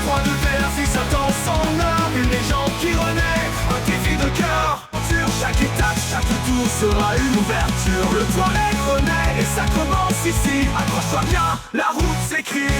point de verre si Satan s'en a. Une légende qui renaît, un défi de cœur. Sur chaque étape, chaque tour sera une ouverture. Le Touareg renaît et ça commence ici. Accroche-toi bien, la route s'écrit.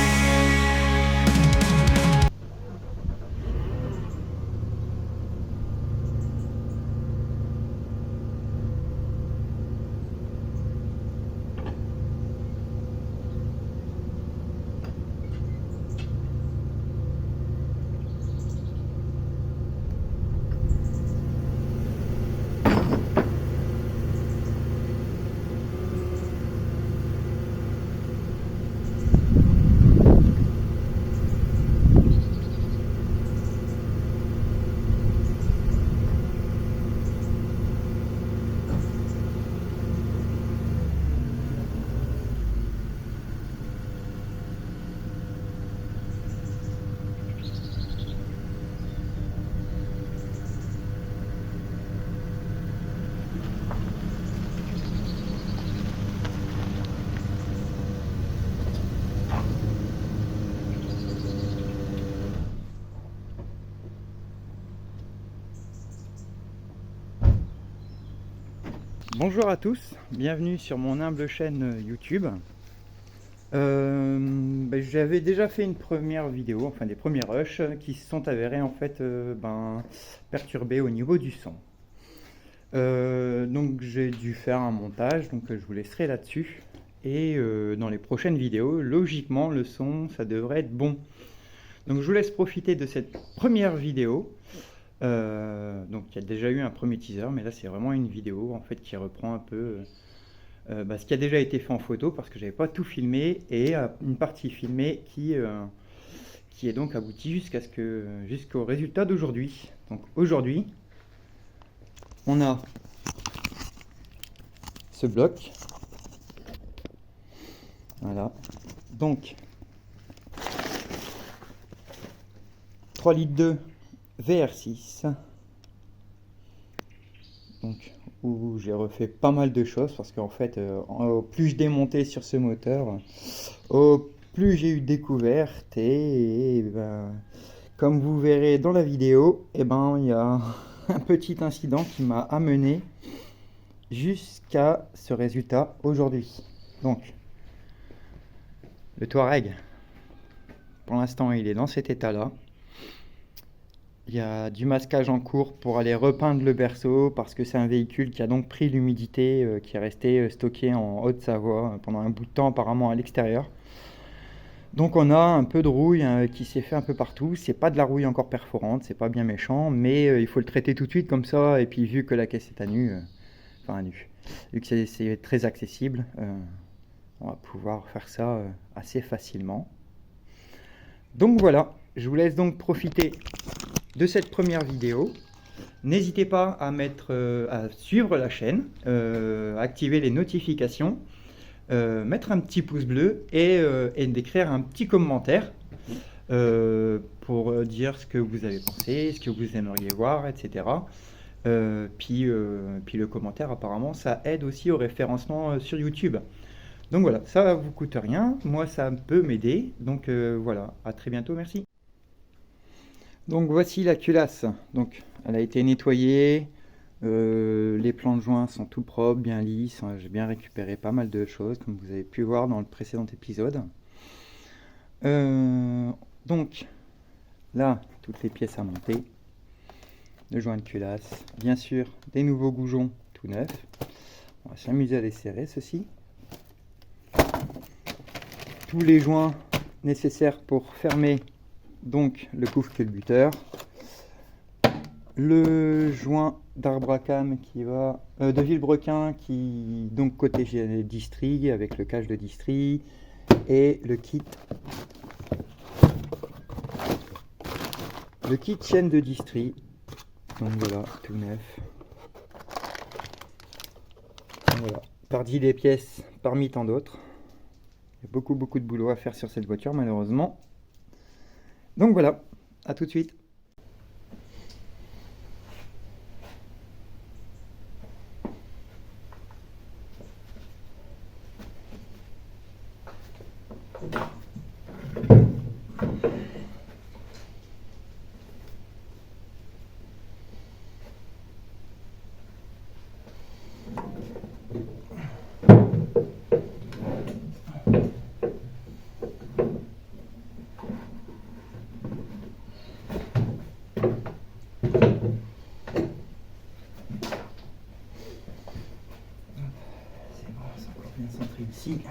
Bonjour à tous, bienvenue sur mon humble chaîne YouTube. J'avais déjà fait une première vidéo, enfin des premiers rushs qui se sont avérés en fait perturbés au niveau du son. Donc j'ai dû faire un montage, donc je vous laisserai là-dessus. Et dans les prochaines vidéos, logiquement le son ça devrait être bon. Donc je vous laisse profiter de cette première vidéo. Donc il y a déjà eu un premier teaser, mais là c'est vraiment une vidéo en fait qui reprend un peu ce qui a déjà été fait en photo parce que j'avais pas tout filmé et une partie filmée qui est donc aboutie jusqu'au résultat d'aujourd'hui. Donc aujourd'hui on a ce bloc, voilà, donc 3 litres 2 VR6, donc où j'ai refait pas mal de choses parce qu'en fait au plus je démontais sur ce moteur, au plus j'ai eu de découvertes et comme vous verrez dans la vidéo, il y a un petit incident qui m'a amené jusqu'à ce résultat aujourd'hui. Donc le Touareg, pour l'instant il est dans cet état là. Il y a du masquage en cours pour aller repeindre le berceau parce que c'est un véhicule qui a donc pris l'humidité qui est restée stockée en Haute-Savoie pendant un bout de temps apparemment à l'extérieur. Donc on a un peu de rouille qui s'est fait un peu partout. C'est pas de la rouille encore perforante, c'est pas bien méchant, mais il faut le traiter tout de suite comme ça. Et puis vu que la caisse est à nu, vu que c'est très accessible, on va pouvoir faire ça assez facilement. Donc voilà, je vous laisse donc profiter de cette première vidéo. N'hésitez pas à suivre la chaîne, activer les notifications, mettre un petit pouce bleu et d'écrire un petit commentaire pour dire ce que vous avez pensé, ce que vous aimeriez voir, etc. Puis le commentaire apparemment ça aide aussi au référencement sur YouTube. Donc voilà, ça vous coûte rien, moi ça peut m'aider, donc voilà, à très bientôt, merci. Donc voici la culasse, donc elle a été nettoyée, les plans de joints sont tout propres, bien lisses, j'ai bien récupéré pas mal de choses comme vous avez pu voir dans le précédent épisode. Donc là, toutes les pièces à monter, le joint de culasse, bien sûr des nouveaux goujons tout neufs, on va s'amuser à les serrer ceci. Tous les joints nécessaires pour fermer donc le couvre-culbuteur, le joint d'arbre à cam qui va de Villebrequin qui donc côté distri avec le cache de distri et le kit chaîne de distri, donc voilà tout neuf. Donc voilà, parmi les pièces parmi tant d'autres. Il y a beaucoup de boulot à faire sur cette voiture malheureusement. Donc voilà, à tout de suite. ici.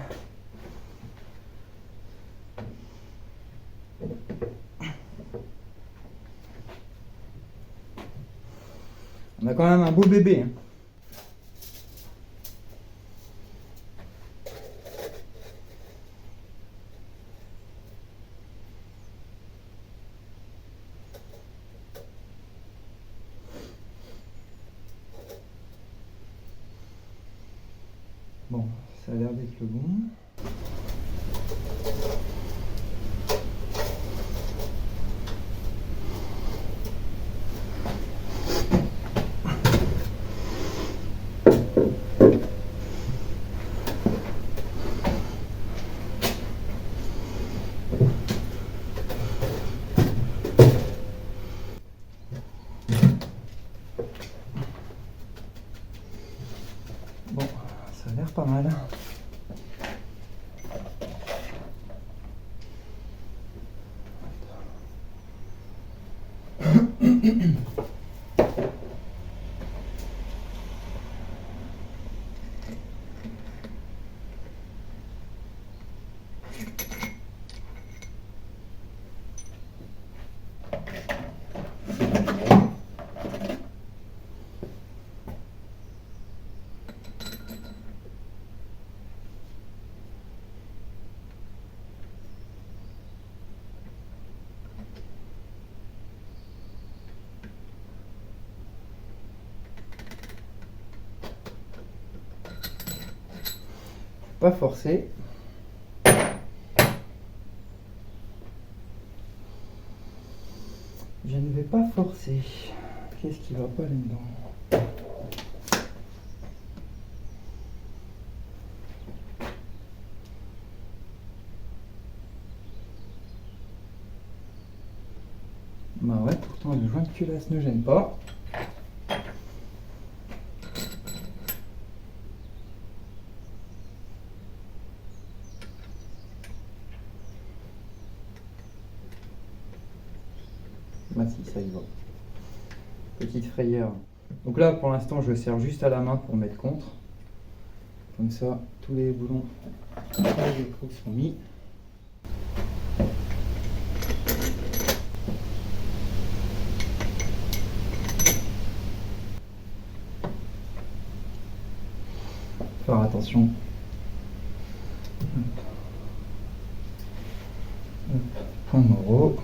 On a quand même un beau bébé, hein. Bon, ça a l'air d'être le bon. Bon, ça a l'air pas mal. Pas forcer. Je ne vais pas forcer. Qu'est-ce qui va pas là-dedans? Bah ouais, pourtant le joint de culasse ne gêne pas. Bah si, ça y va. Petite frayeur. Donc là, pour l'instant, je serre juste à la main pour mettre contre. Comme ça, tous les boulons, tous les écrous sont mis. Faire attention. Hop. Hop. Point moraux.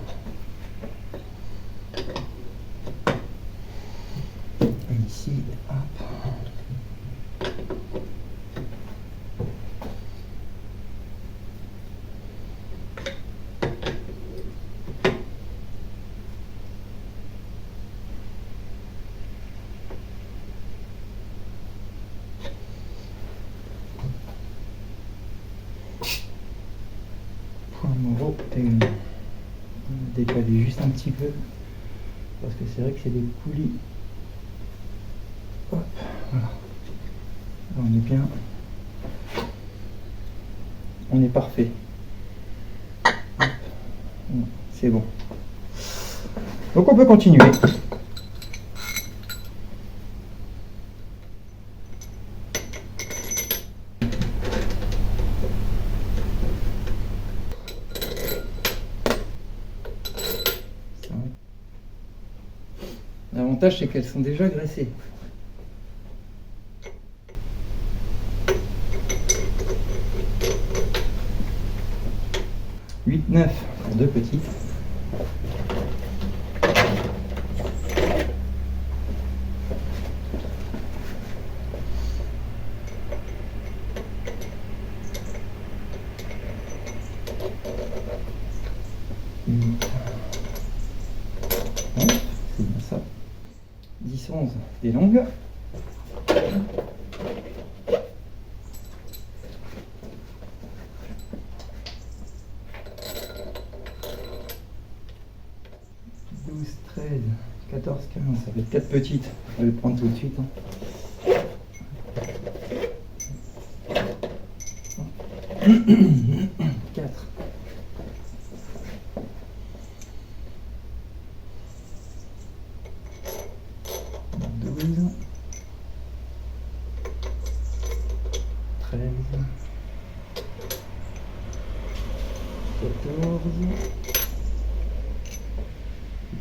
Et ici, hop. Point moraux. Et on va décaler juste un petit peu. Parce que c'est vrai que c'est des poulies. Hop, voilà. Là, on est bien. On est parfait. Hop. Voilà, c'est bon. Donc on peut continuer. L'avantage, c'est qu'elles sont déjà graissées. « 8-9 pour deux petites. C'est bien ça. 10-11 des longues. Douze, 13, 14, 15, ça va être 4 petites. Je vais les prendre tout de suite. Quatre. 12, 13,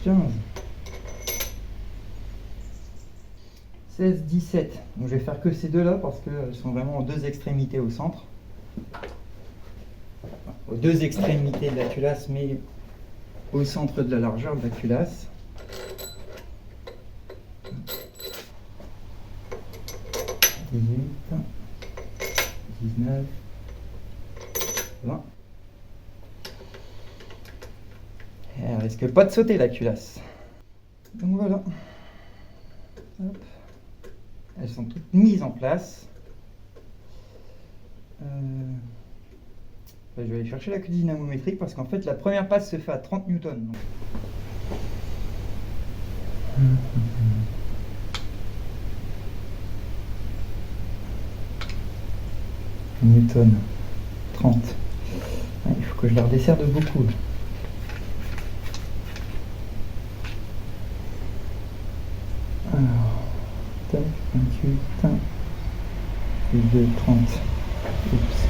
15, 16, 17. Donc je vais faire que ces deux là parce qu'elles sont vraiment aux deux extrémités au centre. Aux deux extrémités de la culasse, mais au centre de la largeur de la culasse. 18, 19, 20. Et elle risque pas de sauter la culasse. Donc voilà. Hop. Elles sont toutes mises en place. Je vais aller chercher la clé dynamométrique parce qu'en fait la première passe se fait à 30 newtons. Donc. Newton 30. Il faut que je la redesserre de beaucoup. Alors, tac, 28, plus 2, 30. Oups.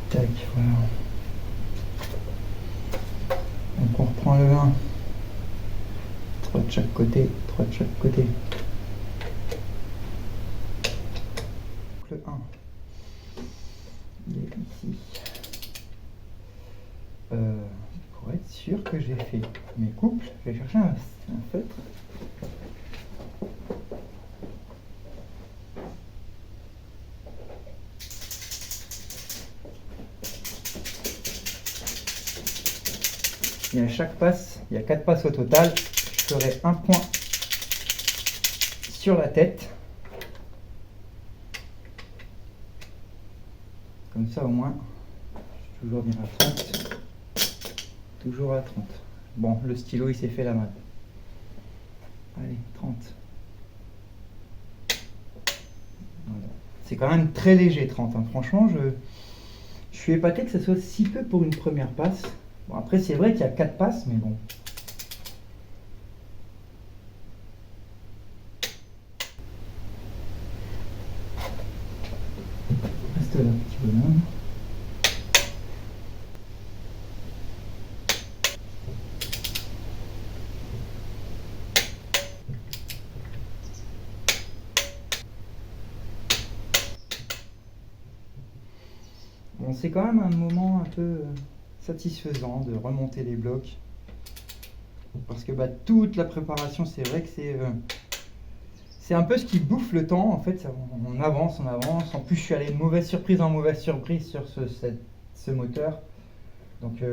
Tac, voilà. Donc on reprend le 1. 3 de chaque côté, 3 de chaque côté. Le 1. Il est ici. Pour être sûr que j'ai fait mes couples, je vais chercher un feutre. Et à chaque passe, il y a 4 passes au total, je ferai un point sur la tête. Comme ça au moins, je suis toujours bien à 30. Toujours à 30. Bon, le stylo il s'est fait la malle. Allez, 30. Voilà. C'est quand même très léger 30. Hein. Franchement, je suis épaté que ça soit si peu pour une première passe. Bon, après, c'est vrai qu'il y a 4 passes, mais bon. Reste là, petit bonhomme. Bon, c'est quand même un moment un peu satisfaisant de remonter les blocs. Parce que toute la préparation, c'est vrai que c'est un peu ce qui bouffe le temps. En fait, on avance, on avance. En plus, je suis allé de mauvaise surprise en mauvaise surprise sur ce moteur. Donc,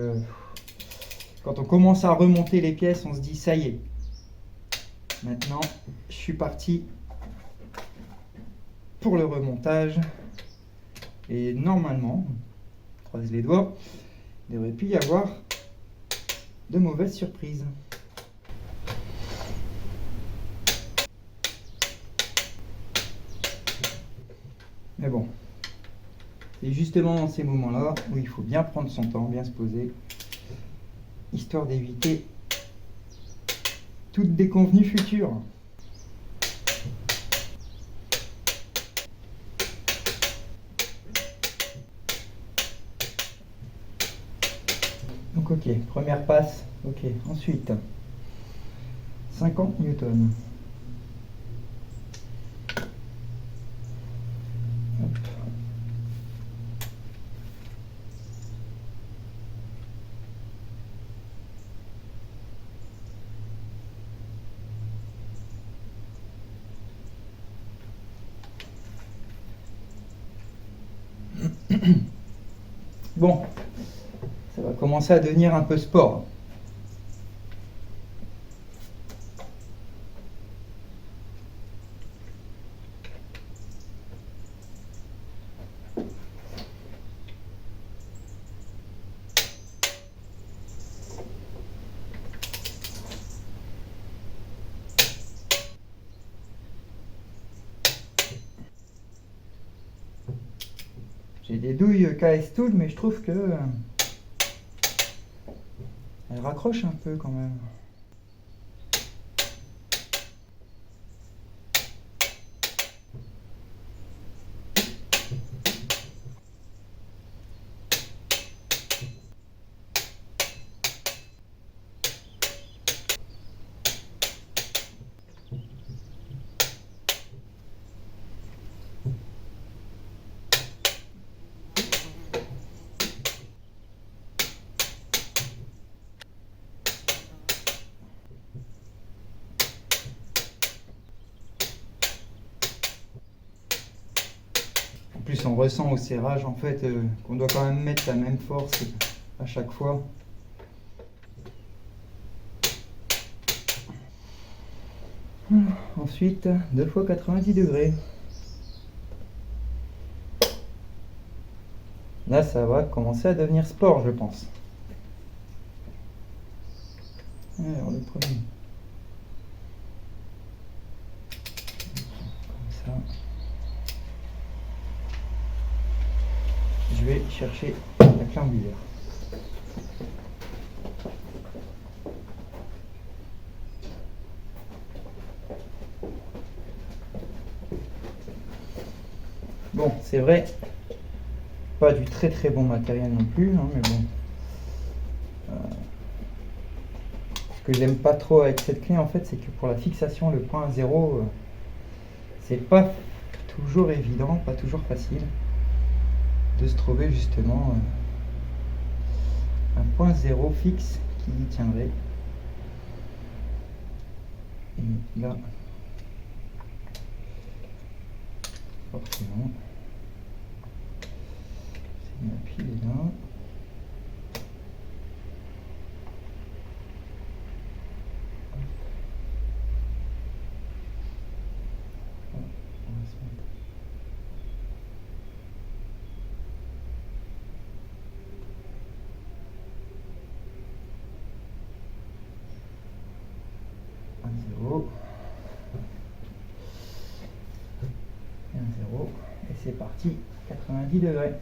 quand on commence à remonter les pièces, on se dit ça y est. Maintenant, je suis parti pour le remontage. Et normalement, je croise les doigts, il devrait plus y avoir de mauvaises surprises. Mais bon, c'est justement dans ces moments-là où il faut bien prendre son temps, bien se poser, histoire d'éviter toute déconvenue future. Donc ok, première passe, ok, ensuite 50 newtons. Hop. Bon, ça va commencer à devenir un peu sport. J'ai des douilles KS Tool, mais je trouve que elles raccrochent un peu quand même. on ressent au serrage en fait qu'on doit quand même mettre la même force à chaque fois. Ensuite, 2 fois 90 degrés. Là, ça va commencer à devenir sport, je pense. Alors, le premier. Comme ça. Je vais chercher la clé angulaire. Bon, c'est vrai, pas du très très bon matériel non plus, hein, mais bon. Ce que j'aime pas trop avec cette clé en fait, c'est que pour la fixation, le point 0, c'est pas toujours évident, pas toujours facile de se trouver justement un point 0 fixe qui y tiendrait. Et là, forcément, c'est ma pile est là. Et c'est parti, 90 degrés.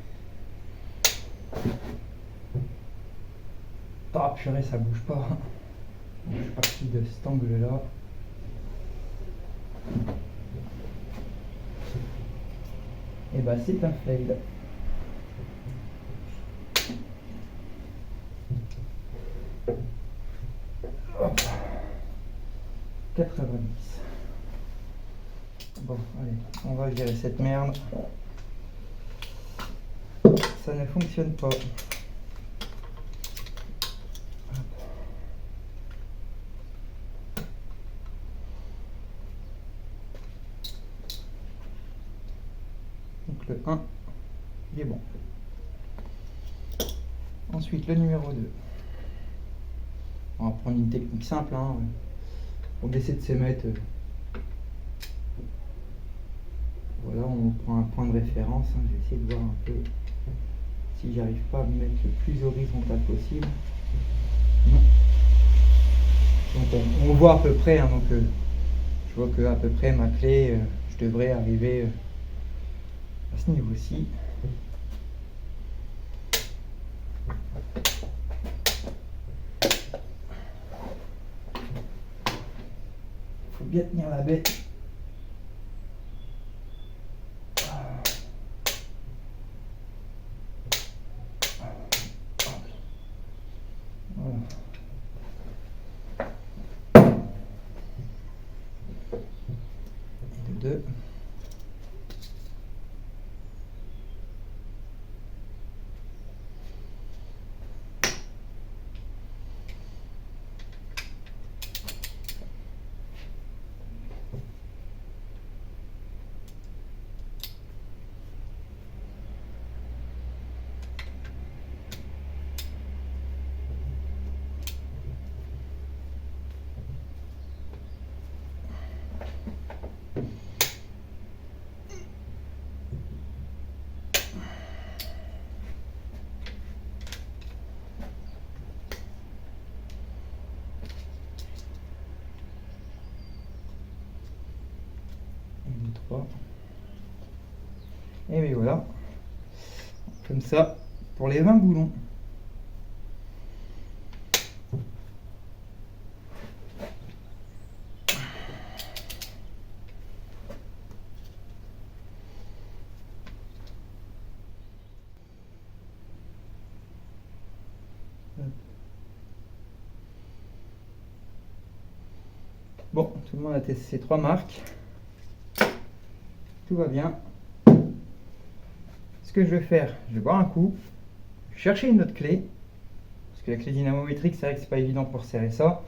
Ah purée, ça bouge pas. Je suis parti de cet angle là. Et bah c'est un fail. Hop. 90. Bon, allez, on va virer cette merde. Ça ne fonctionne pas. Donc le 1, il est bon. Ensuite, le numéro 2. On va prendre une technique simple, hein, pour baisser de ses mètres. Voilà, on prend un point de référence. Hein, je vais essayer de voir un peu si j'arrive pas à me mettre le plus horizontal possible. Non. Donc on voit à peu près, hein, donc je vois que à peu près ma clé, je devrais arriver à ce niveau-ci. Faut bien tenir la bête. Deux. Et bien voilà, comme ça pour les 20 boulons. Bon, tout le monde a testé ces 3 marques. Tout va bien. Ce que je vais faire, je vais boire un coup, chercher une autre clé, parce que la clé dynamométrique, c'est vrai que c'est pas évident pour serrer ça.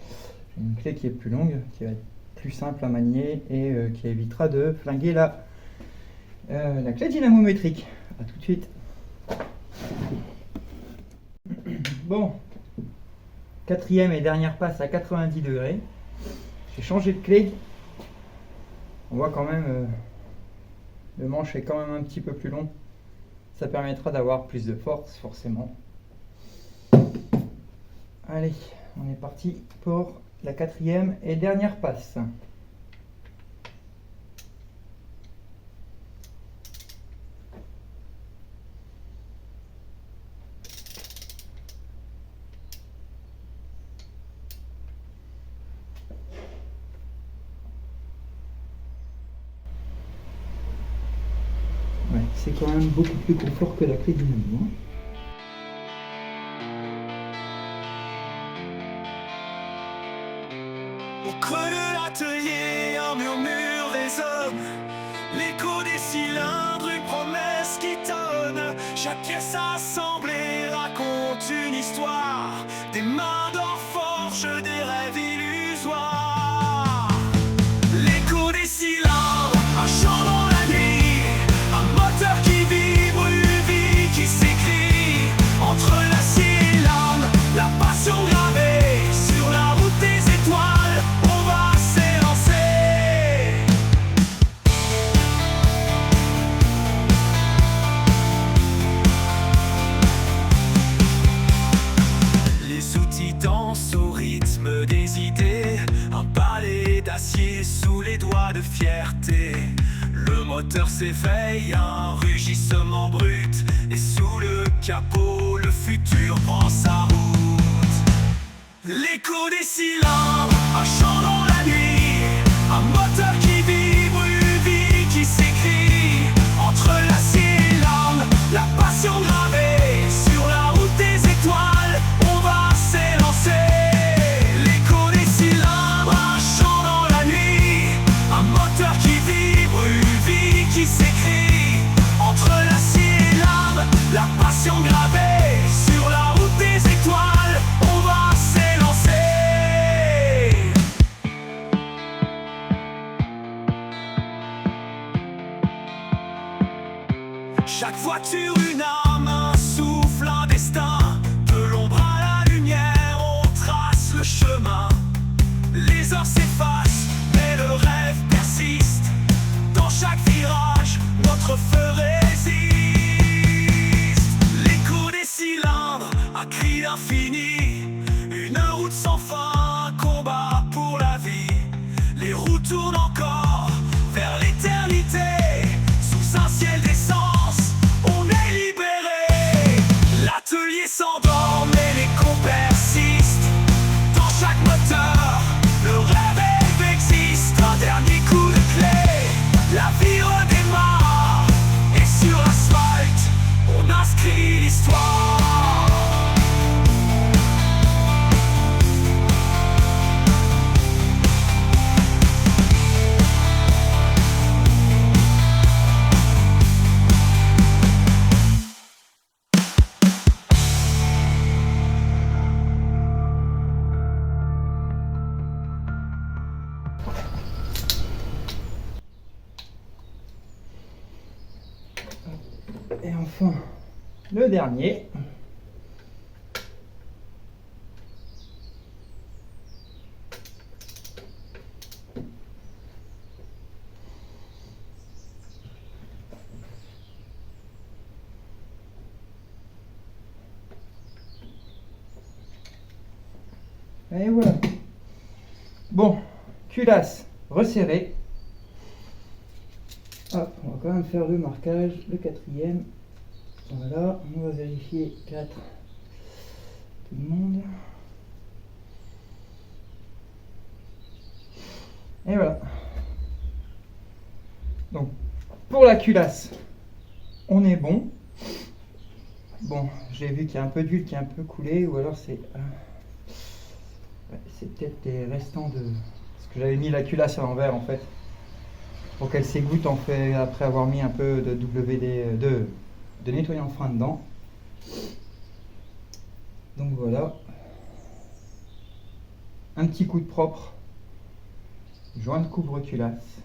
J'ai une clé qui est plus longue, qui va être plus simple à manier et qui évitera de flinguer la clé dynamométrique. A tout de suite. Bon, quatrième et dernière passe à 90 degrés. J'ai changé de clé. On voit quand même, le manche est quand même un petit peu plus long. Ça permettra d'avoir plus de force, forcément. Allez, on est parti pour la quatrième et dernière passe. Ouais, c'est quand même beaucoup plus confort que la clé dynamo. Au creux de l'atelier, un murmure résonne. L'écho des cylindres, une promesse qui tonne. Chaque pièce assemblée raconte une histoire. Des mains d'or forgent des rêves illusoires. L'écho des cylindres, un chant dans la nuit. Un moteur qui vibre, une vie qui s'écrit. Entre l'acier et l'âme, la passion gravée. Sur la route des étoiles, on va s'élancer. Les outils dansent au rythme des idées. Un balai d'acier sous les doigts de fierté. Le moteur s'éveille, un rugissement brut. Et sous le capot, le futur prend sa route. L'écho des cylindres, un chant dans la nuit. Un moteur qui vibre, une vie qui s'écrit. Entre l'acier et l'âme, la passion gravée. Sur la route des étoiles, on va s'élancer. L'écho des cylindres, un chant dans la nuit. Un moteur qui vibre, une vie qui s'écrit. Entre l'acier et l'âme, la passion gravée. Sur la route des étoiles, on va s'élancer. Chaque voiture une âme, un souffle, un destin. De l'ombre à la lumière, on trace le chemin. Les heures s'effacent, mais le rêve persiste. Dans chaque virage, notre feu résiste. L'écho des cylindres, un cri d'infini. Une route sans fin, un combat pour la vie. Les roues tournent encore vers l'éternité. Sous un ciel d'essence, on est libéré. L'atelier s'endort, mais l'écho persiste. Dans chaque moteur, le rêve existe. Un dernier coup de clé, la vie redémarre. Et sur l'asphalte, on inscrit l'histoire. Et enfin, le dernier. Et voilà. Bon, culasse resserrée. Hop, on va quand même faire le marquage, le quatrième. Voilà, on va vérifier 4. Tout le monde. Et voilà. Donc, pour la culasse, on est bon. Bon, j'ai vu qu'il y a un peu d'huile qui est un peu coulée, ou alors c'est peut-être les restants de... Parce que j'avais mis la culasse à l'envers en fait. Pour qu'elle s'égoutte en fait, après avoir mis un peu de WD, de nettoyant frein dedans. Donc voilà. Un petit coup de propre. Joint de couvre-culasse.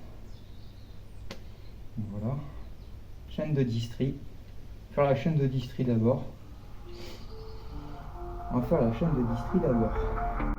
Voilà. Chaîne de distri. faire la chaîne de distri d'abord. On va faire la chaîne de distri d'abord.